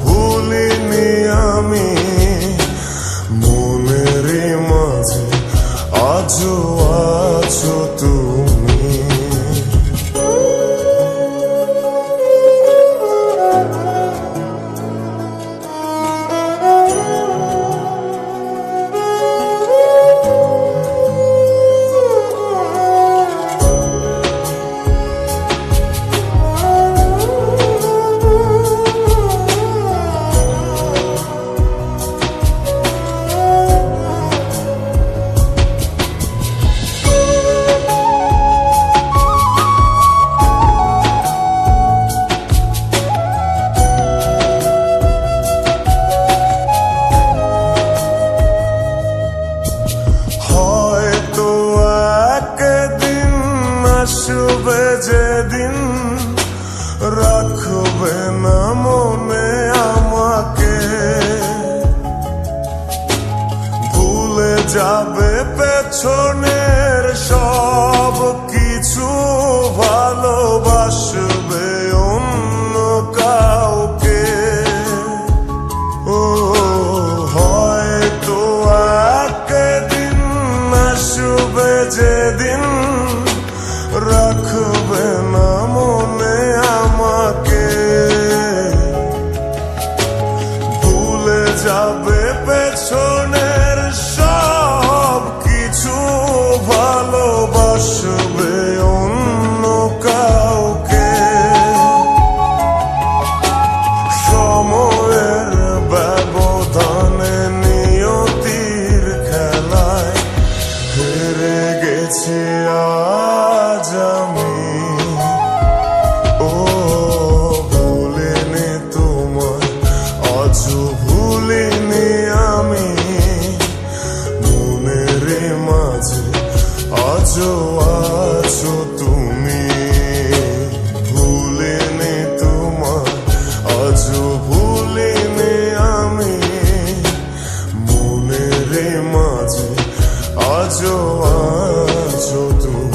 ভুলিনি আমি, মনের মাঝে আজও আছো তুমি। আসবে যেদিন রাখবে না মনে আমাকে, ভুলে যাবে পেছনের সব কিছু, ভালোবাসবে অন্য কাউকে। ও হয়তো একদিন আসবে যেদিন রাখবে না মনে আমাকে, ভুলে যাবে পেছনের সব কিছু, ভালোবাসবে অন্য কাউকে। সময়ের ব্যবধানে নিয়তির খেলায় হেরে গেছি আজ আমি। ও ভুলিনি তোমায়, আজও ভুলিনি আমি, মনের মাঝে আজও আছো তুমি। ভুলিনি তোমায়, আজও ভুলিনি আমি, মনের মাঝে আজও আছো তুমি।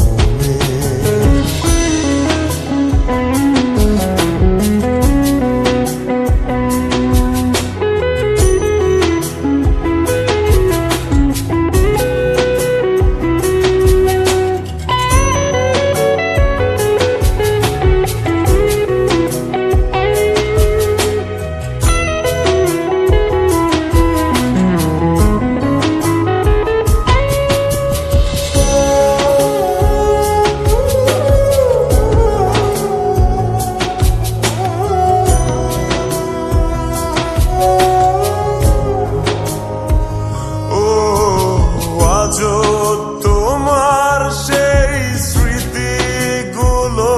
তোমার সেই স্মৃতিগুলো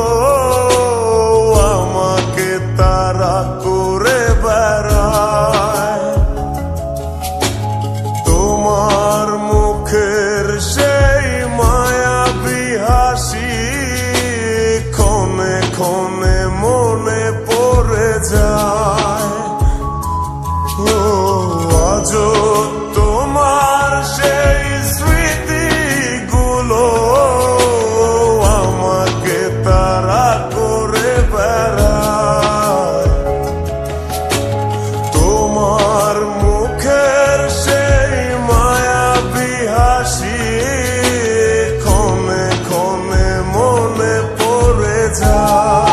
আমাকে তাড়া করে বেড়ায়, তোমার মুখের সেই মায়াবী হাসি ক্ষণে ক্ষণে মনে পড়ে যায়। ও আজও তোমার সেই স্মৃতিগুলো আমাকে তাড়া করে বেড়ায়, তোমার মুখের সেই মায়াবী হাসি ক্ষণে ক্ষণে মনে পড়ে যায়।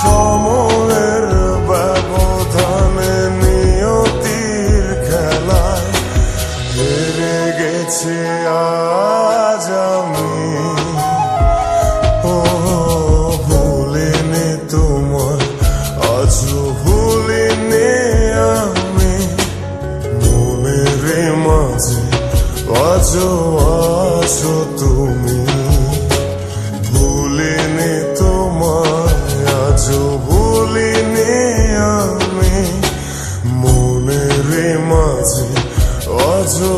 সময়ের ব্যবধানে নিয়তির খেলায় হেরে গেছি আজ আমি। ও ভুলিনি তোমায়, আজও ভুলিনি আমি, মনের মাঝে আজও আছো তুমি। ভুলিনি তোমায়, আজও ভুলিনি আমি, মনের মাঝে আজও